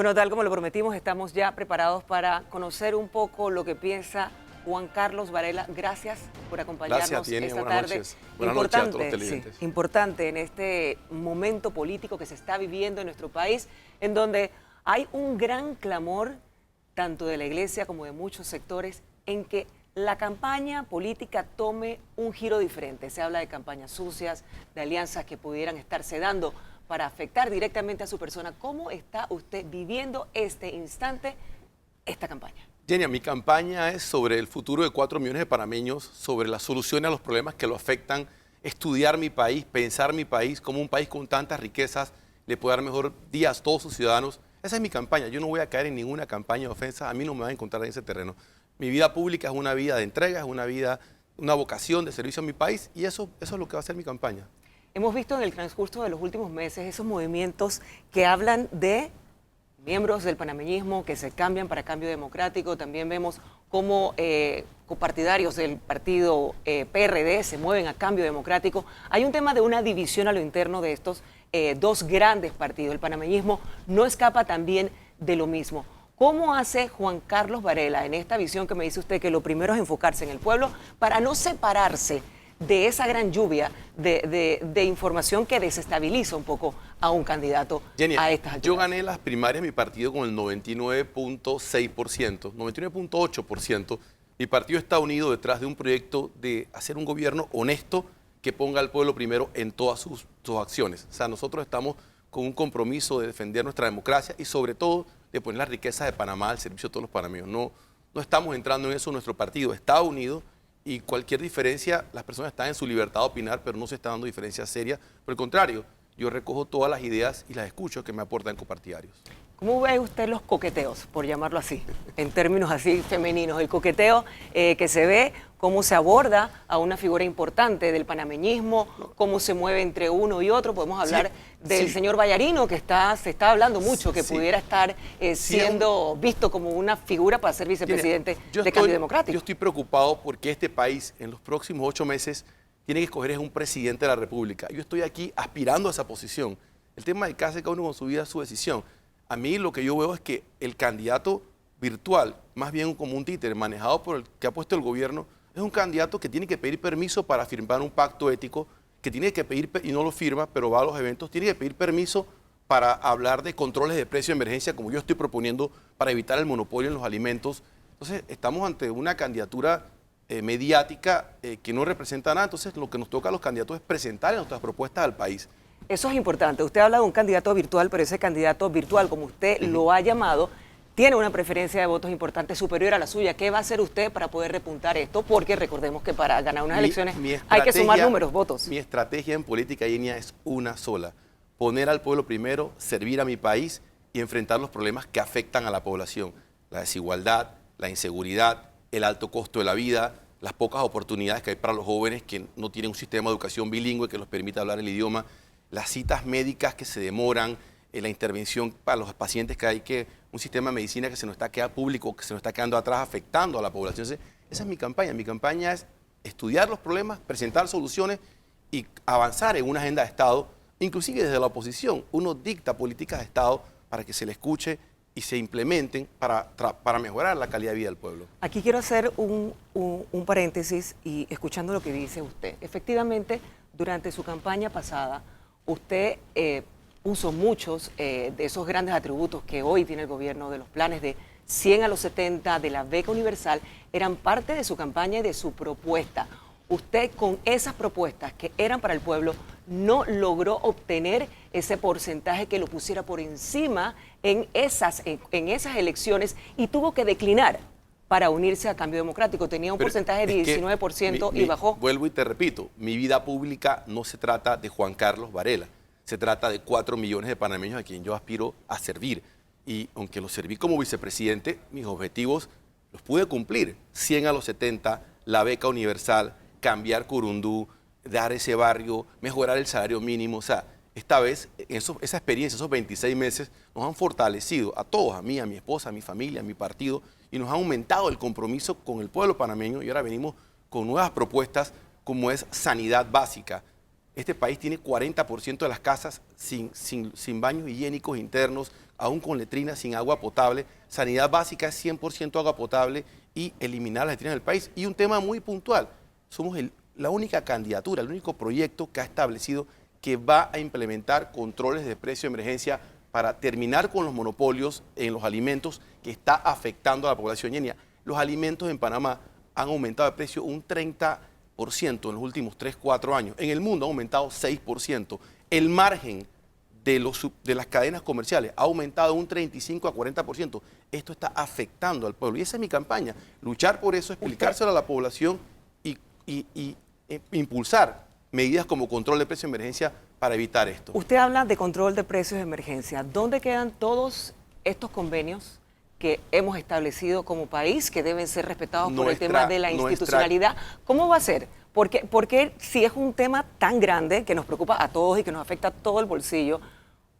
Bueno, tal como lo prometimos, estamos ya preparados para conocer un poco lo que piensa Juan Carlos Varela. Gracias por acompañarnos esta tarde. Buenas noches a todos los televidentes. Sí, importante en este momento político que se está viviendo en nuestro país, en donde hay un gran clamor, tanto de la iglesia como de muchos sectores, en que la campaña política tome un giro diferente. Se habla de campañas sucias, de alianzas que pudieran estarse dando para afectar directamente a su persona. ¿Cómo está usted viviendo este instante, esta campaña? Genia, mi campaña es sobre el futuro de 4 millones de panameños, sobre las soluciones a los problemas que lo afectan, estudiar mi país, pensar mi país, como un país con tantas riquezas le puede dar mejor días a todos sus ciudadanos. Esa es mi campaña. Yo no voy a caer en ninguna campaña de ofensa. A mí no me va a encontrar en ese terreno. Mi vida pública es una vida de entrega, es una vocación de servicio a mi país, y eso es lo que va a ser mi campaña. Hemos visto en el transcurso de los últimos meses esos movimientos que hablan de miembros del panameñismo que se cambian para Cambio Democrático. También vemos cómo copartidarios del partido PRD se mueven a Cambio Democrático. Hay un tema de una división a lo interno de estos dos grandes partidos. El panameñismo no escapa también de lo mismo. ¿Cómo hace Juan Carlos Varela en esta visión que me dice usted que lo primero es enfocarse en el pueblo para no separarse de esa gran lluvia de información que desestabiliza un poco a un candidato a estas alturas? Yo gané las primarias de mi partido con el 99.6%, 99.8%. Mi partido está unido detrás de un proyecto de hacer un gobierno honesto que ponga al pueblo primero en todas sus acciones. O sea, nosotros estamos con un compromiso de defender nuestra democracia y sobre todo de poner la riqueza de Panamá al servicio de todos los panameños. No estamos entrando en eso, nuestro partido está unido. Y cualquier diferencia, las personas están en su libertad de opinar, pero no se está dando diferencias serias. Por el contrario, yo recojo todas las ideas y las escucho que me aportan copartidarios. ¿Cómo ve usted los coqueteos, por llamarlo así, en términos así femeninos? El coqueteo que se ve, cómo se aborda a una figura importante del panameñismo, cómo se mueve entre uno y otro. Podemos hablar del señor Vallarino, que se está hablando mucho, que pudiera estar siendo visto como una figura para ser vicepresidente de Cambio Democrático. Yo estoy preocupado porque este país en los próximos 8 meses tiene que escoger un presidente de la República. Yo estoy aquí aspirando a esa posición. El tema de cada uno con su vida es su decisión. A mí lo que yo veo es que el candidato virtual, más bien como un títere manejado por el que ha puesto el gobierno, es un candidato que tiene que pedir permiso para firmar un pacto ético, que tiene que pedir, y no lo firma, pero va a los eventos, tiene que pedir permiso para hablar de controles de precio de emergencia, como yo estoy proponiendo, para evitar el monopolio en los alimentos. Entonces, estamos ante una candidatura mediática que no representa nada. Entonces, lo que nos toca a los candidatos es presentar nuestras propuestas al país. Eso es importante. Usted habla de un candidato virtual, pero ese candidato virtual, como usted lo ha llamado, tiene una preferencia de votos importante superior a la suya. ¿Qué va a hacer usted para poder repuntar esto? Porque recordemos que para ganar unas elecciones hay que sumar números, votos. Mi estrategia en política, Genia, es una sola. Poner al pueblo primero, servir a mi país y enfrentar los problemas que afectan a la población. La desigualdad, la inseguridad, el alto costo de la vida, las pocas oportunidades que hay para los jóvenes que no tienen un sistema de educación bilingüe que los permita hablar el idioma, las citas médicas que se demoran, la intervención para los pacientes que hay, un sistema de medicina que se nos está quedando público, que se nos está quedando atrás, afectando a la población. Esa es mi campaña. Mi campaña es estudiar los problemas, presentar soluciones y avanzar en una agenda de Estado. Inclusive desde la oposición, uno dicta políticas de Estado para que se le escuche y se implementen para mejorar la calidad de vida del pueblo. Aquí quiero hacer un paréntesis y escuchando lo que dice usted. Efectivamente, durante su campaña pasada, usted puso muchos de esos grandes atributos que hoy tiene el gobierno, de los planes de 100 a los 70, de la beca universal, eran parte de su campaña y de su propuesta. Usted, con esas propuestas que eran para el pueblo, no logró obtener ese porcentaje que lo pusiera por encima en esas elecciones y tuvo que declinar para unirse a Cambio Democrático. Tenía un porcentaje de 19% y bajó. Vuelvo y te repito, mi vida pública no se trata de Juan Carlos Varela, se trata de 4 millones de panameños a quien yo aspiro a servir. Y aunque los serví como vicepresidente, mis objetivos los pude cumplir. 100 a los 70, la beca universal, cambiar Curundú, dar ese barrio, mejorar el salario mínimo. O sea, esta vez, esa experiencia, esos 26 meses, nos han fortalecido a todos, a mí, a mi esposa, a mi familia, a mi partido, y nos ha aumentado el compromiso con el pueblo panameño. Y ahora venimos con nuevas propuestas como es sanidad básica, Este país tiene 40% de las casas sin baños higiénicos internos, aún con letrinas, sin agua potable. Sanidad básica es 100% agua potable y eliminar las letrinas del país. Y un tema muy puntual, somos la única candidatura, el único proyecto que ha establecido que va a implementar controles de precio de emergencia para terminar con los monopolios en los alimentos que está afectando a la población ñeña. Los alimentos en Panamá han aumentado de precio un 30% en los últimos 3-4 años. En el mundo ha aumentado 6%. El margen de las cadenas comerciales ha aumentado un 35 a 40%. Esto está afectando al pueblo. Y esa es mi campaña, luchar por eso, explicárselo a la población y impulsar medidas como control de precios de emergencia para evitar esto. Usted habla de control de precios de emergencia. ¿Dónde quedan todos estos convenios que hemos establecido como país, que deben ser respetados por el tema de la institucionalidad? ¿Cómo va a ser? Porque si es un tema tan grande que nos preocupa a todos y que nos afecta a todo el bolsillo,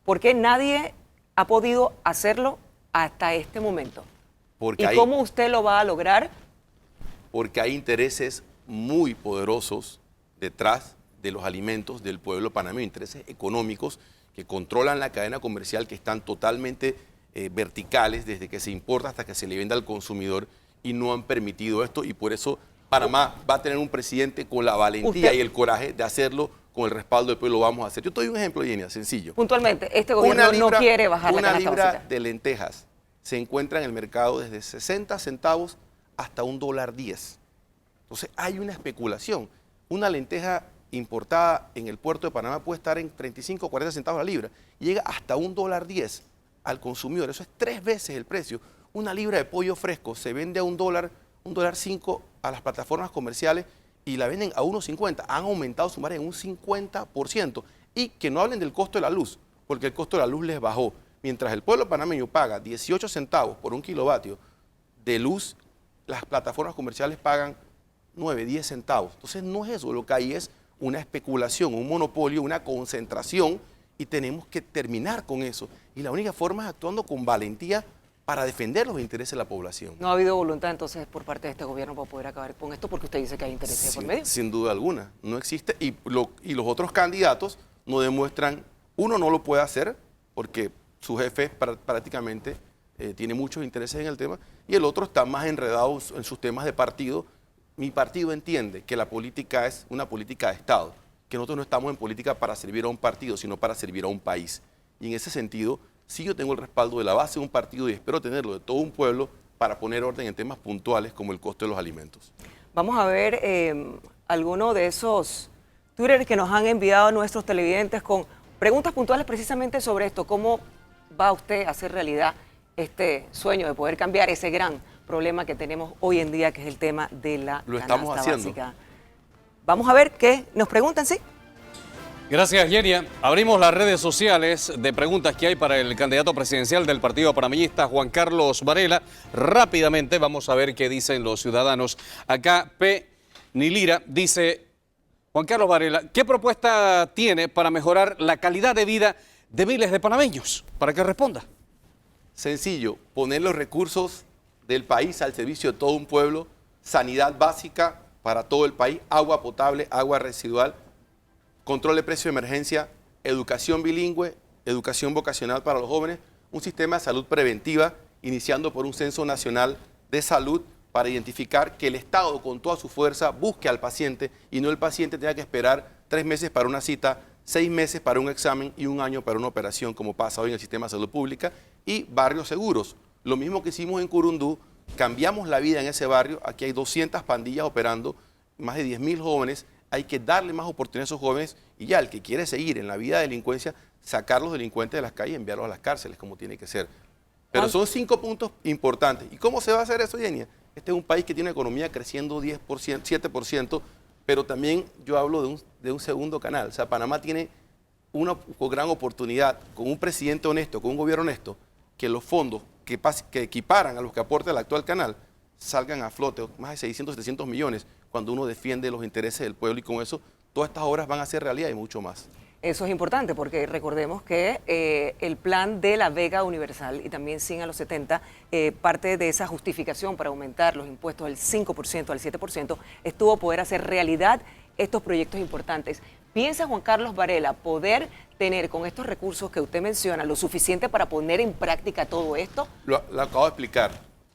¿por qué nadie ha podido hacerlo hasta este momento? ¿Y cómo usted lo va a lograr? Porque hay intereses muy poderosos detrás de los alimentos del pueblo panameño, intereses económicos que controlan la cadena comercial, que están totalmente verticales desde que se importa hasta que se le vende al consumidor, y no han permitido esto, y por eso Panamá va a tener un presidente con la valentía y el coraje de hacerlo con el respaldo del pueblo. Lo vamos a hacer. Yo te doy un ejemplo, Yenia, sencillo. Puntualmente, este gobierno no quiere bajar la canasta básica. Una libra básica de lentejas se encuentra en el mercado desde 60 centavos hasta $1.10. Entonces hay una especulación. Una lenteja importada en el puerto de Panamá puede estar en 35 o 40 centavos la libra y llega hasta $1.10 al consumidor. Eso es 3 veces el precio. Una libra de pollo fresco se vende a $1.05 a las plataformas comerciales y la venden a $1.50. Han aumentado su margen en un 50%. Y que no hablen del costo de la luz, porque el costo de la luz les bajó. Mientras el pueblo panameño paga 18 centavos por 1 kilovatio de luz, las plataformas comerciales pagan 9, 10 centavos. Entonces no es eso, lo que hay es una especulación, un monopolio, una concentración, y tenemos que terminar con eso. Y la única forma es actuando con valentía para defender los intereses de la población. ¿No ha habido voluntad entonces por parte de este gobierno para poder acabar con esto? Porque usted dice que hay intereses por medio. Sin duda alguna, no existe. Y los otros candidatos no demuestran, uno no lo puede hacer porque su jefe prácticamente tiene muchos intereses en el tema, y el otro está más enredado en sus temas de partido. Mi partido entiende que la política es una política de Estado, que nosotros no estamos en política para servir a un partido, sino para servir a un país. Y en ese sentido, sí yo tengo el respaldo de la base de un partido y espero tenerlo de todo un pueblo para poner orden en temas puntuales como el costo de los alimentos. Vamos a ver alguno de esos Twitter que nos han enviado nuestros televidentes con preguntas puntuales precisamente sobre esto. ¿Cómo va usted a hacer realidad este sueño de poder cambiar ese gran problema que tenemos hoy en día, que es el tema de la canasta básica? Vamos a ver qué nos preguntan, ¿sí? Gracias, Yenia. Abrimos las redes sociales de preguntas que hay para el candidato presidencial del Partido Panameñista, Juan Carlos Varela. Rápidamente vamos a ver qué dicen los ciudadanos. Acá P. Nilira dice: Juan Carlos Varela, ¿qué propuesta tiene para mejorar la calidad de vida de miles de panameños? Para que responda. Sencillo, poner los recursos del país al servicio de todo un pueblo, sanidad básica para todo el país, agua potable, agua residual, control de precio de emergencia, educación bilingüe, educación vocacional para los jóvenes, un sistema de salud preventiva, iniciando por un censo nacional de salud para identificar que el Estado con toda su fuerza busque al paciente y no el paciente tenga que esperar 3 meses para una cita, 6 meses para un examen y 1 año para una operación, como pasa hoy en el sistema de salud pública. Y barrios seguros, lo mismo que hicimos en Curundú, cambiamos la vida en ese barrio. Aquí hay 200 pandillas operando, más de 10.000 jóvenes. Hay que darle más oportunidades a esos jóvenes y ya el que quiere seguir en la vida de delincuencia, sacar a los delincuentes de las calles y enviarlos a las cárceles, como tiene que ser. Pero son 5 puntos importantes. ¿Y cómo se va a hacer eso, Yenia? Este es un país que tiene una economía creciendo 10%, 7%, pero también yo hablo de un segundo canal. O sea, Panamá tiene una gran oportunidad con un presidente honesto, con un gobierno honesto, que los fondos que equiparan a los que aporta el actual canal salgan a flote, más de 600, 700 millones, cuando uno defiende los intereses del pueblo, y con eso todas estas obras van a ser realidad y mucho más. Eso es importante porque recordemos que el plan de la Vega Universal y también 100 a los 70, parte de esa justificación para aumentar los impuestos del 5% al 7%, estuvo poder hacer realidad estos proyectos importantes. ¿Piensa Juan Carlos Varela poder tener con estos recursos que usted menciona lo suficiente para poner en práctica todo esto? Lo acabo de explicar.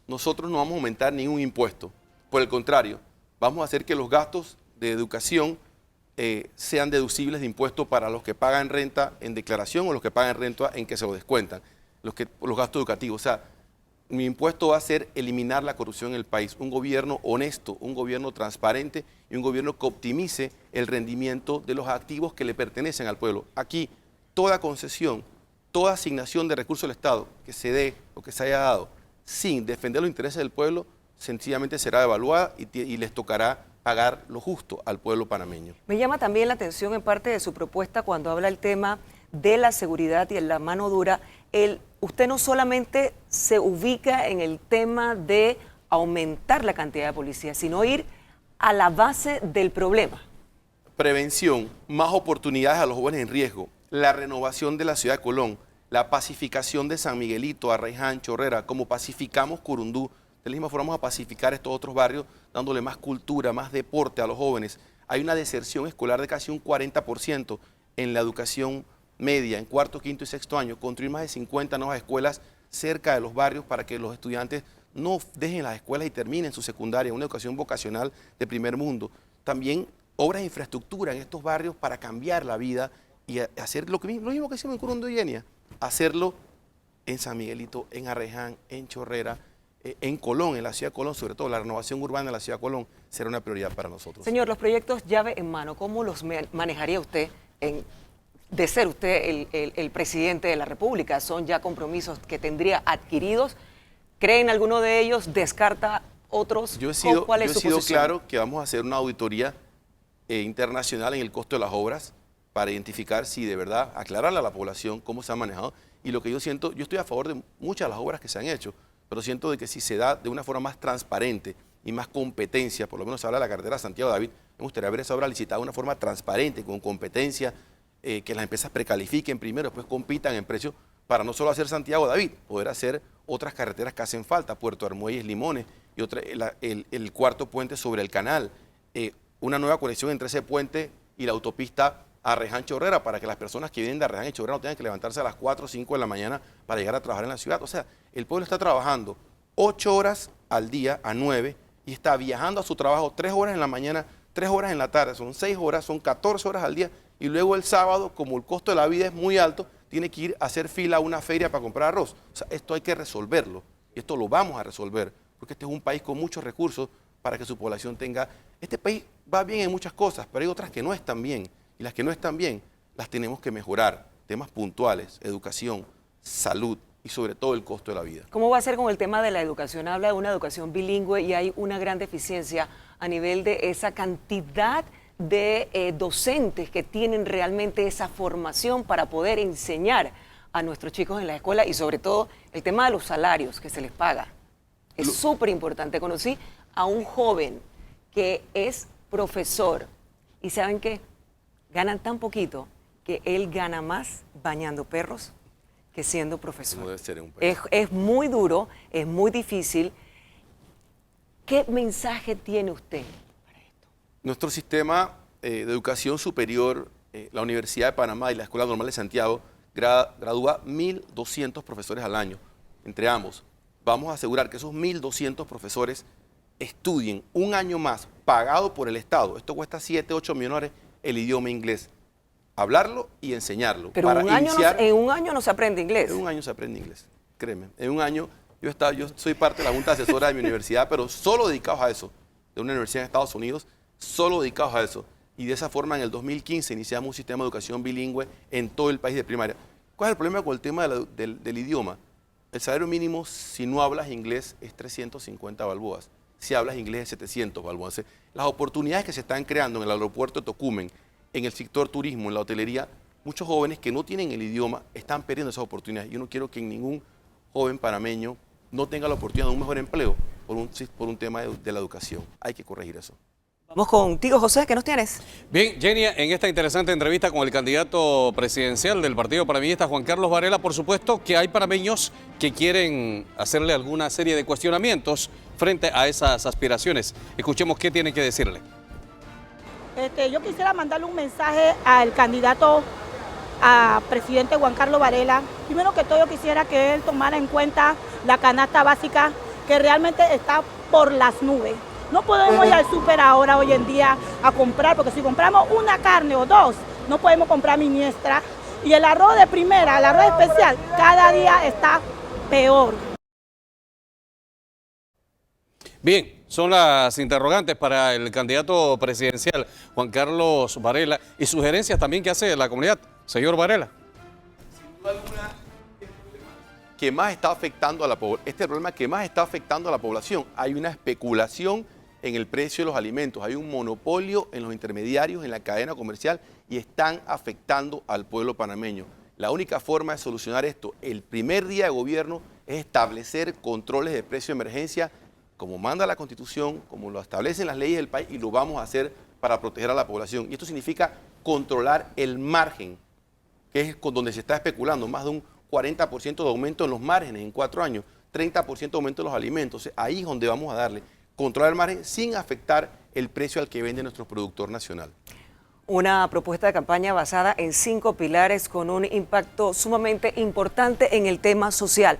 Nosotros no vamos a aumentar ningún impuesto. Por el contrario, vamos a hacer que los gastos de educación sean deducibles de impuestos para los que pagan renta en declaración o los que pagan renta en que se lo descuentan, los gastos educativos. O sea, mi impuesto va a ser eliminar la corrupción en el país, un gobierno honesto, un gobierno transparente y un gobierno que optimice el rendimiento de los activos que le pertenecen al pueblo. Aquí, toda concesión, toda asignación de recursos del Estado que se dé o que se haya dado sin defender los intereses del pueblo, sencillamente será evaluada y les tocará pagar lo justo al pueblo panameño. Me llama también la atención en parte de su propuesta cuando habla el tema de la seguridad y en la mano dura. Usted no solamente se ubica en el tema de aumentar la cantidad de policías, sino ir a la base del problema. Prevención, más oportunidades a los jóvenes en riesgo, la renovación de la ciudad de Colón, la pacificación de San Miguelito, Arraiján, Chorrera, como pacificamos Curundú. De la misma forma vamos a pacificar estos otros barrios dándole más cultura, más deporte a los jóvenes. Hay una deserción escolar de casi un 40% en la educación media, en cuarto, quinto y sexto año. Construir más de 50 nuevas escuelas cerca de los barrios para que los estudiantes no dejen las escuelas y terminen su secundaria, una educación vocacional de primer mundo. También obras de infraestructura en estos barrios para cambiar la vida y hacer lo mismo que hicimos en Curundú y Enia, hacerlo en San Miguelito, en Arraiján, en Chorrera, en Colón, en la ciudad de Colón, sobre todo la renovación urbana de la ciudad de Colón, será una prioridad para nosotros. Señor, los proyectos llave en mano, ¿cómo los manejaría usted de ser usted el presidente de la República? ¿Son ya compromisos que tendría adquiridos? ¿Cree en alguno de ellos? ¿Descarta otros? ¿Cuál es su posición? Claro que vamos a hacer una auditoría internacional en el costo de las obras para identificar si de verdad, aclararle a la población cómo se ha manejado. Y lo que yo siento, yo estoy a favor de muchas de las obras que se han hecho, pero siento de que si se da de una forma más transparente y más competencia, por lo menos se habla de la carretera Santiago David, me gustaría ver esa obra licitada de una forma transparente, con competencia, que las empresas precalifiquen primero, después compitan en precio, para no solo hacer Santiago David, poder hacer otras carreteras que hacen falta, Puerto Armuelles, Limones, y el cuarto puente sobre el canal, una nueva conexión entre ese puente y la autopista Arraiján Chorrera, para que las personas que vienen de Arraiján y Chorrera no tengan que levantarse a las 4 o 5 de la mañana para llegar a trabajar en la ciudad. O sea, el pueblo está trabajando 8 horas al día a 9 y está viajando a su trabajo 3 horas en la mañana, 3 horas en la tarde, son 6 horas, son 14 horas al día, y luego el sábado, como el costo de la vida es muy alto, tiene que ir a hacer fila a una feria para comprar arroz. O sea, esto hay que resolverlo, y esto lo vamos a resolver, porque este es un país con muchos recursos para que su población tenga... Este país va bien en muchas cosas, pero hay otras que no están bien, y las que no están bien las tenemos que mejorar. Temas puntuales, educación, salud y sobre todo el costo de la vida. ¿Cómo va a ser con el tema de la educación? Habla de una educación bilingüe y hay una gran deficiencia a nivel de esa cantidad de docentes que tienen realmente esa formación para poder enseñar a nuestros chicos en la escuela, y sobre todo el tema de los salarios que se les paga. Es súper importante. Conocí a un joven que es profesor y ¿saben qué? Ganan tan poquito que él gana más bañando perros que siendo profesor. No debe ser en un país. Es muy duro, es muy difícil. ¿Qué mensaje tiene usted para esto? Nuestro sistema de educación superior, la Universidad de Panamá y la Escuela Normal de Santiago, gradúa 1.200 profesores al año. Entre ambos, vamos a asegurar que esos 1.200 profesores estudien un año más, pagado por el Estado. Esto cuesta 7, 8 millones el idioma inglés. Hablarlo y enseñarlo. Pero en un año no se aprende inglés. En un año se aprende inglés, créeme. En un año, yo soy parte de la Junta Asesora de mi universidad, pero solo dedicados a eso, de una universidad en Estados Unidos, solo dedicados a eso. Y de esa forma, en el 2015, iniciamos un sistema de educación bilingüe en todo el país de primaria. ¿Cuál es el problema con el tema del idioma? El salario mínimo, si no hablas inglés, es 350 balboas. Si hablas inglés, es 700 balboas. Las oportunidades que se están creando en el aeropuerto de Tocumen, en el sector turismo, en la hotelería, muchos jóvenes que no tienen el idioma están perdiendo esas oportunidades. Yo no quiero que ningún joven panameño no tenga la oportunidad de un mejor empleo por un tema de la educación. Hay que corregir eso. Vamos contigo, José, ¿qué nos tienes? Bien, Genia, en esta interesante entrevista con el candidato presidencial del Partido Panameñista, Juan Carlos Varela, por supuesto que hay panameños que quieren hacerle alguna serie de cuestionamientos frente a esas aspiraciones. Escuchemos qué tienen que decirle. Yo quisiera mandarle un mensaje al candidato a presidente Juan Carlos Varela. Primero que todo, yo quisiera que él tomara en cuenta la canasta básica, que realmente está por las nubes. No podemos ir al súper ahora, hoy en día, a comprar, porque si compramos una carne o dos, no podemos comprar miniestra. Y el arroz de primera, el arroz especial, cada día está peor. Bien, son las interrogantes para el candidato presidencial Juan Carlos Varela y sugerencias también que hace la comunidad. Señor Varela. Sin duda alguna, que más está afectando a la población. Este es el problema que más está afectando a la población. Hay una especulación en el precio de los alimentos, hay un monopolio en los intermediarios, en la cadena comercial, y están afectando al pueblo panameño. La única forma de solucionar esto, el primer día de gobierno, es establecer controles de precio de emergencia, como manda la Constitución, como lo establecen las leyes del país, y lo vamos a hacer para proteger a la población. Y esto significa controlar el margen, que es con donde se está especulando, más de un 40% de aumento en los márgenes en 4 años, 30% de aumento en los alimentos. Ahí es donde vamos a darle controlar el margen sin afectar el precio al que vende nuestro productor nacional. Una propuesta de campaña basada en 5 pilares con un impacto sumamente importante en el tema social.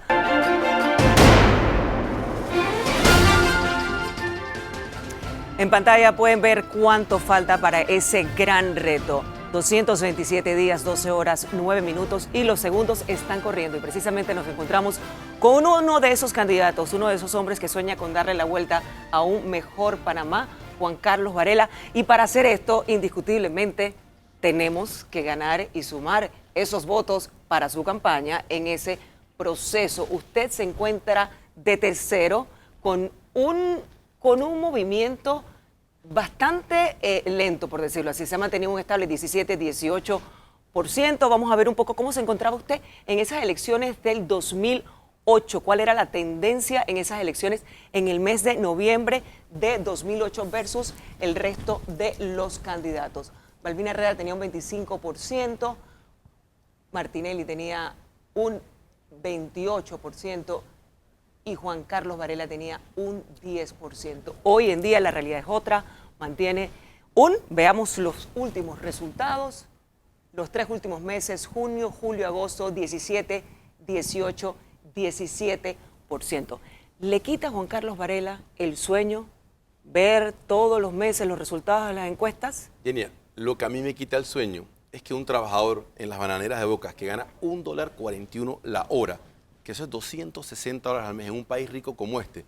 En pantalla pueden ver cuánto falta para ese gran reto. 227 días, 12 horas, 9 minutos y los segundos están corriendo. Y precisamente nos encontramos con uno de esos candidatos, uno de esos hombres que sueña con darle la vuelta a un mejor Panamá, Juan Carlos Varela. Y para hacer esto, indiscutiblemente, tenemos que ganar y sumar esos votos para su campaña en ese proceso. Usted se encuentra de tercero con un movimiento bastante lento, por decirlo así. Se ha mantenido un estable 17-18%. Vamos a ver un poco cómo se encontraba usted en esas elecciones del 2008. ¿Cuál era la tendencia en esas elecciones en el mes de noviembre de 2008 versus el resto de los candidatos? Balbina Herrera tenía un 25%, Martinelli tenía un 28%, y Juan Carlos Varela tenía un 10%. Hoy en día la realidad es otra, mantiene veamos los últimos resultados, los 3 últimos meses, junio, julio, agosto, 17, 18, 17%. ¿Le quita a Juan Carlos Varela el sueño ver todos los meses los resultados de las encuestas? Genia, lo que a mí me quita el sueño es que un trabajador en las bananeras de Bocas que gana $1.41 la hora, que eso es $260 al mes en un país rico como este,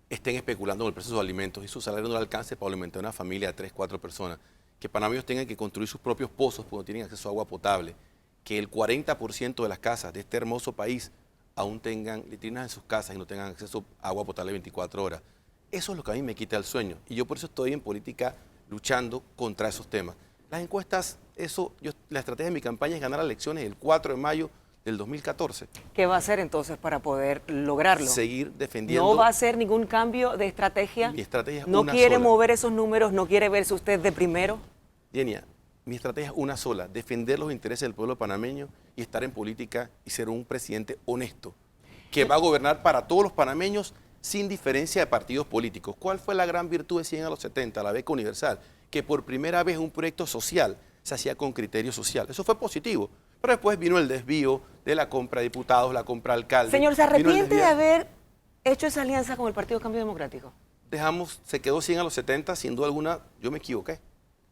estén especulando con el precio de sus alimentos y su salario no le alcance para alimentar una familia de 3, 4 personas, que panameños tengan que construir sus propios pozos porque no tienen acceso a agua potable, que el 40% de las casas de este hermoso país aún tengan letrinas en sus casas y no tengan acceso a agua potable 24 horas. Eso es lo que a mí me quita el sueño y yo por eso estoy en política luchando contra esos temas. Las encuestas, la estrategia de mi campaña es ganar las elecciones el 4 de mayo del 2014. ¿Qué va a hacer entonces para poder lograrlo? Seguir defendiendo. ¿No va a hacer ningún cambio de estrategia? Mi estrategia es ¿No una quiere sola. mover esos números? ¿No quiere verse usted de primero? Genia, mi estrategia es una sola, defender los intereses del pueblo panameño y estar en política y ser un presidente honesto, que va a gobernar para todos los panameños sin diferencia de partidos políticos. ¿Cuál fue la gran virtud de 100 a los 70, la beca universal? Que por primera vez un proyecto social se hacía con criterio social. Eso fue positivo. Pero después vino el desvío de la compra de diputados, la compra de alcaldes. Señor, ¿se arrepiente de haber hecho esa alianza con el Partido Cambio Democrático? Se quedó 100 a los 70, sin duda alguna, yo me equivoqué.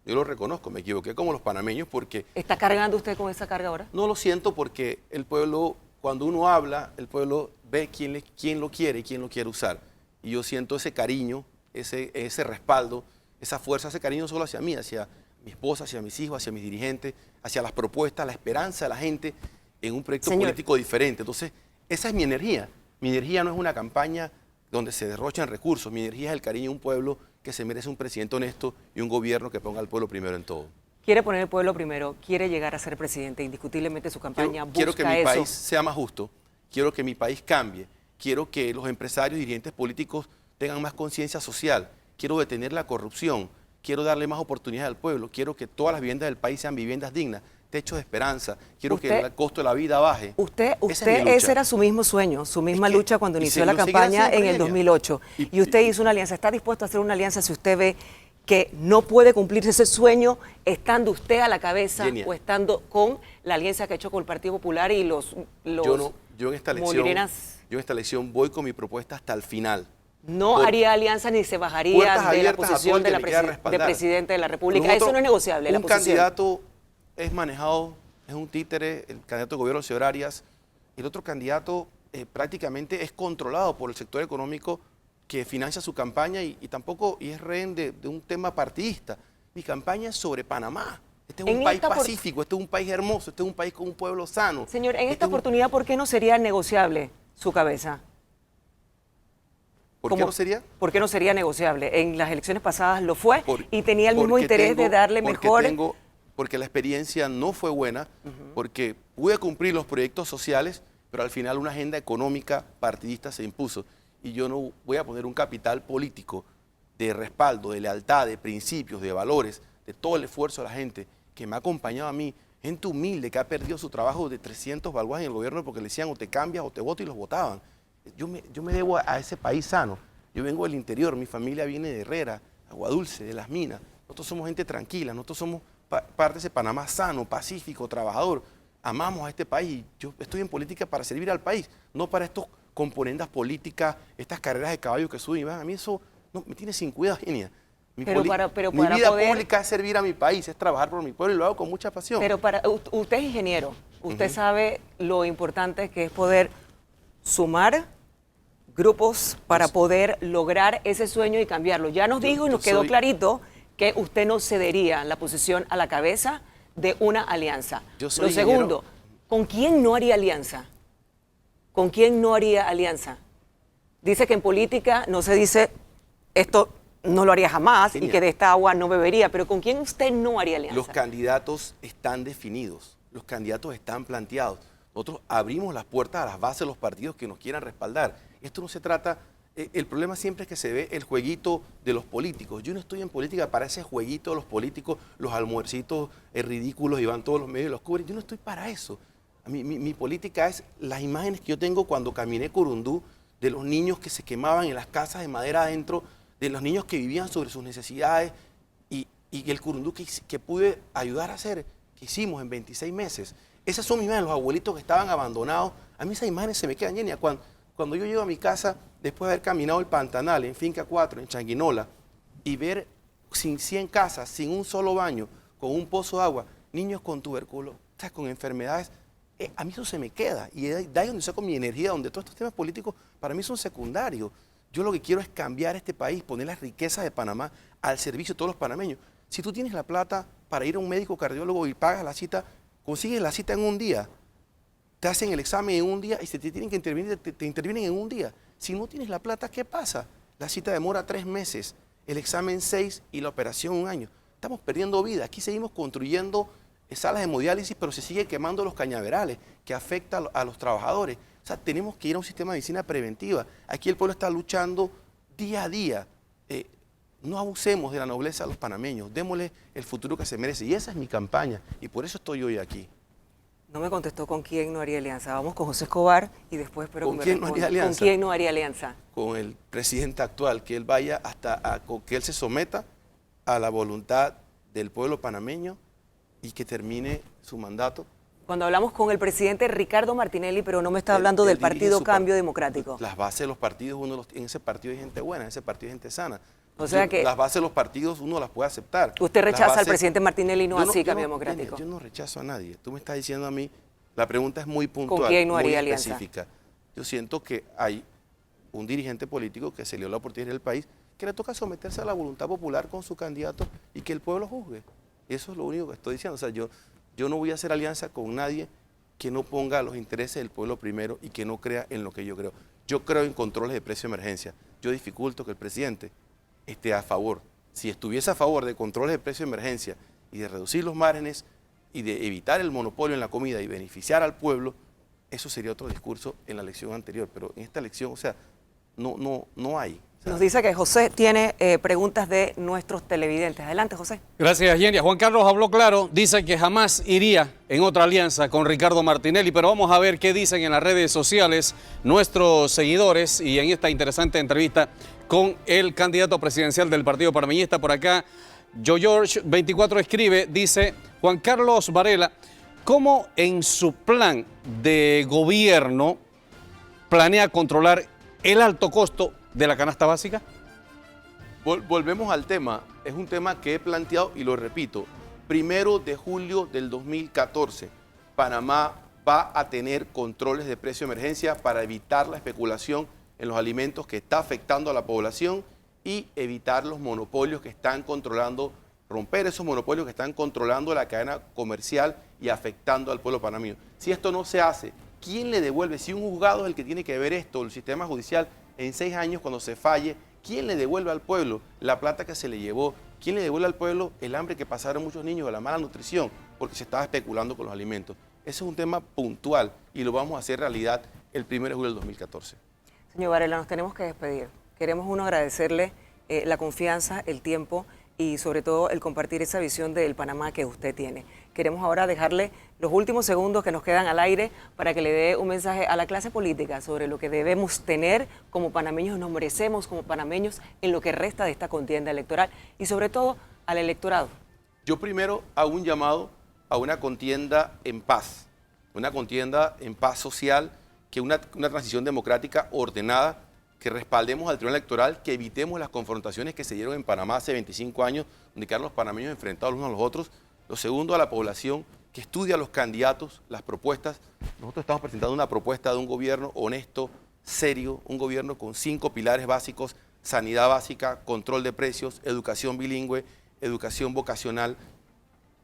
Yo lo reconozco, me equivoqué como los panameños porque... ¿Está cargando usted con esa carga ahora? No lo siento porque el pueblo, cuando uno habla, el pueblo ve quién lo quiere y quién lo quiere usar. Y yo siento ese cariño, ese respaldo, esa fuerza, ese cariño no solo hacia mí, hacia mi esposa, hacia mis hijos, hacia mis dirigentes, hacia las propuestas, la esperanza de la gente en un proyecto político diferente. Entonces, esa es mi energía. Mi energía no es una campaña donde se derrochan recursos. Mi energía es el cariño de un pueblo que se merece un presidente honesto y un gobierno que ponga al pueblo primero en todo. Quiere poner el pueblo primero, quiere llegar a ser presidente. Indiscutiblemente su campaña busca eso. Quiero que mi país sea más justo, quiero que mi país cambie, quiero que los empresarios y dirigentes políticos tengan más conciencia social, quiero detener la corrupción, quiero darle más oportunidades al pueblo, quiero que todas las viviendas del país sean viviendas dignas, techos de esperanza, quiero que el costo de la vida baje. Ese era su mismo sueño, su misma lucha cuando inició la campaña en el 2008. Y usted hizo una alianza. ¿Está dispuesto a hacer una alianza si usted ve que no puede cumplirse ese sueño estando usted a la cabeza Genia. o estando con la alianza que ha hecho con el Partido Popular y los Yo en esta molineras? yo en esta elección voy con mi propuesta hasta el final. No haría alianza ni se bajaría Puertas de la abiertas a todo posición el que de, le quiera de respaldar. presidente de la República. Nosotros, Eso no es negociable, la un posición. candidato es manejado, es un títere, el candidato de gobierno, el señor Arias. El otro candidato prácticamente es controlado por el sector económico que financia su campaña y tampoco y es rehén de un tema partidista. Mi campaña es sobre Panamá. Este es un país pacífico, este es un país hermoso, este es un país con un pueblo sano. Señor, en esta oportunidad, ¿por qué no sería negociable su cabeza? ¿Por qué no sería? ¿Por qué no sería negociable? En las elecciones pasadas lo fue y tenía el mismo Porque interés de darle mejor... Porque la experiencia no fue buena, porque pude cumplir los proyectos sociales, pero al final una agenda económica partidista se impuso. Y yo no voy a poner un capital político de respaldo, de lealtad, de principios, de valores, de todo el esfuerzo de la gente que me ha acompañado a mí, gente humilde que ha perdido su trabajo de 300 balguas en el gobierno porque le decían o te cambias o te voto y los votaban. Yo me debo a ese país sano. Yo vengo del interior, mi familia viene de Herrera, Aguadulce, de Las Minas. Nosotros somos gente tranquila, nosotros somos parte de ese Panamá sano, pacífico, trabajador. Amamos a este país y yo estoy en política para servir al país, no para estos componendas políticas, estas carreras de caballos que suben y van. A mí eso no, me tiene sin cuidado, Genia. Mi vida pública es servir a mi país, es trabajar por mi pueblo y lo hago con mucha pasión. Pero usted es ingeniero, usted sabe lo importante que es poder sumar grupos para poder lograr ese sueño y cambiarlo. Ya nos dijo y nos quedó clarito que usted no cedería la posición a la cabeza de una alianza. Lo segundo, ¿con quién no haría alianza? ¿Con quién no haría alianza? Dice que en política no se dice esto no lo haría jamás y que de esta agua no bebería, pero ¿con quién usted no haría alianza? Los candidatos están definidos, los candidatos están planteados. Nosotros abrimos las puertas a las bases de los partidos que nos quieran respaldar. Esto no se trata, el problema siempre es que se ve el jueguito de los políticos. Yo no estoy en política para ese jueguito de los políticos, los almuercitos ridículos y van todos los medios y los cubren. Yo no estoy para eso. Mi política es las imágenes que yo tengo cuando caminé Corundú, de los niños que se quemaban en las casas de madera adentro, de los niños que vivían sobre sus necesidades y el Corundú que pude ayudar a hacer, que hicimos en 26 meses. Esas son mis imágenes, los abuelitos que estaban abandonados. A mí esas imágenes se me quedan llenas. Cuando yo llego a mi casa, después de haber caminado el Pantanal, en Finca 4, en Changuinola, y ver 100 casas, sin un solo baño, con un pozo de agua, niños con tuberculosis, con enfermedades, a mí eso se me queda. Y de ahí donde saco mi energía, donde todos estos temas políticos para mí son secundarios. Yo lo que quiero es cambiar este país, poner las riquezas de Panamá al servicio de todos los panameños. Si tú tienes la plata para ir a un médico cardiólogo y pagas la cita, consigues la cita en un día, te hacen el examen en un día y si te tienen que intervenir, te intervienen en un día. Si no tienes la plata, ¿qué pasa? La cita demora 3 meses, el examen 6 y la operación 1 año. Estamos perdiendo vida. Aquí seguimos construyendo salas de hemodiálisis, pero se sigue quemando los cañaverales, que afecta a los trabajadores. O sea, tenemos que ir a un sistema de medicina preventiva. Aquí el pueblo está luchando día a día. No abusemos de la nobleza a los panameños, démosle el futuro que se merece. Y esa es mi campaña, y por eso estoy hoy aquí. No me contestó con quién no haría alianza. Vamos con José Escobar y después espero que me responda. ¿Con quién no haría alianza? ¿Con quién no haría alianza? Con el presidente actual, que él vaya que él se someta a la voluntad del pueblo panameño y que termine su mandato. Cuando hablamos con el presidente Ricardo Martinelli, pero no me está hablando del partido Cambio Democrático. Las bases de los partidos, en ese partido hay gente buena, en ese partido hay gente sana. O sea que las bases de los partidos uno las puede aceptar. Usted rechaza al presidente Martinelli y no así Cambio Democrático. Yo no rechazo a nadie. Tú me estás diciendo a mí, la pregunta es muy puntual, ¿con quién no muy haría específica. Alianza? Yo siento que hay un dirigente político que se le dio la oportunidad del país, que le toca someterse a la voluntad popular con su candidato y que el pueblo juzgue. Eso es lo único que estoy diciendo. O sea, yo no voy a hacer alianza con nadie que no ponga los intereses del pueblo primero y que no crea en lo que yo creo. Yo creo en controles de precio de emergencia. Yo dificulto que el presidente esté a favor. Si estuviese a favor de controles de precio de emergencia y de reducir los márgenes y de evitar el monopolio en la comida y beneficiar al pueblo, eso sería otro discurso en la elección anterior. Pero en esta elección, o sea, no hay. Nos dice que José tiene preguntas de nuestros televidentes. Adelante, José. Gracias, Yenia. Juan Carlos habló claro, dice que jamás iría en otra alianza con Ricardo Martinelli, pero vamos a ver qué dicen en las redes sociales nuestros seguidores y en esta interesante entrevista con el candidato presidencial del Partido Panameñista. Por acá, George24 escribe, dice, Juan Carlos Varela, ¿cómo en su plan de gobierno planea controlar el alto costo de la canasta básica? Volvemos al tema. Es un tema que he planteado y lo repito. 1 de julio del 2014, Panamá va a tener controles de precio de emergencia para evitar la especulación en los alimentos que está afectando a la población y evitar los monopolios que están controlando, romper esos monopolios que están controlando la cadena comercial y afectando al pueblo panameño. Si esto no se hace, ¿quién le devuelve? Si un juzgado es el que tiene que ver esto, el sistema judicial, en 6 años cuando se falle, ¿quién le devuelve al pueblo la plata que se le llevó? ¿Quién le devuelve al pueblo el hambre que pasaron muchos niños de la mala nutrición? Porque se estaba especulando con los alimentos. Ese es un tema puntual y lo vamos a hacer realidad el 1 de julio del 2014. Señor Varela, nos tenemos que despedir. Queremos agradecerle la confianza, el tiempo y sobre todo el compartir esa visión del Panamá que usted tiene. Queremos ahora dejarle los últimos segundos que nos quedan al aire para que le dé un mensaje a la clase política sobre lo que debemos tener como panameños, nos merecemos como panameños en lo que resta de esta contienda electoral y sobre todo al electorado. Yo primero hago un llamado a una contienda en paz social, que una transición democrática ordenada, que respaldemos al Tribunal Electoral, que evitemos las confrontaciones que se dieron en Panamá hace 25 años, donde quedaron los panameños enfrentados los unos a los otros. Lo segundo, a la población que estudie a los candidatos, las propuestas. Nosotros estamos presentando una propuesta de un gobierno honesto, serio, un gobierno con 5 pilares básicos: sanidad básica, control de precios, educación bilingüe, educación vocacional,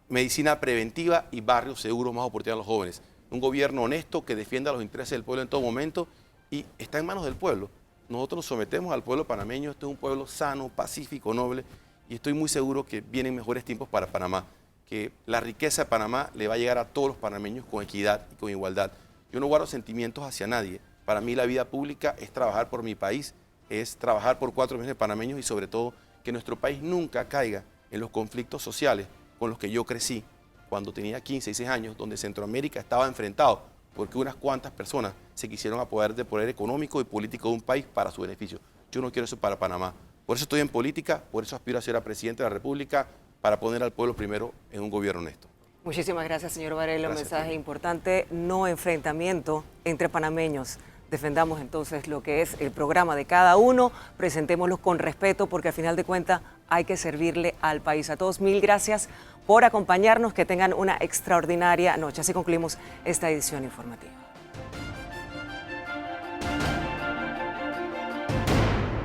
medicina preventiva y barrios seguros, más oportunidades a los jóvenes. Un gobierno honesto que defienda los intereses del pueblo en todo momento y está en manos del pueblo. Nosotros nos sometemos al pueblo panameño, este es un pueblo sano, pacífico, noble, y estoy muy seguro que vienen mejores tiempos para Panamá, que la riqueza de Panamá le va a llegar a todos los panameños con equidad y con igualdad. Yo no guardo sentimientos hacia nadie. Para mí la vida pública es trabajar por mi país, es trabajar por 4 millones de panameños y sobre todo que nuestro país nunca caiga en los conflictos sociales con los que yo crecí cuando tenía 15 y 16 años, donde Centroamérica estaba enfrentado porque unas cuantas personas se quisieron apoderar del poder económico y político de un país para su beneficio. Yo no quiero eso para Panamá. Por eso estoy en política, por eso aspiro a ser presidente de la República, para poner al pueblo primero en un gobierno honesto. Muchísimas gracias, señor Varela. Un mensaje Pedro. importante, no enfrentamiento entre panameños. Defendamos entonces lo que es el programa de cada uno, presentémoslo con respeto porque al final de cuentas hay que servirle al país. A todos, mil gracias por acompañarnos, que tengan una extraordinaria noche. Así concluimos esta edición informativa.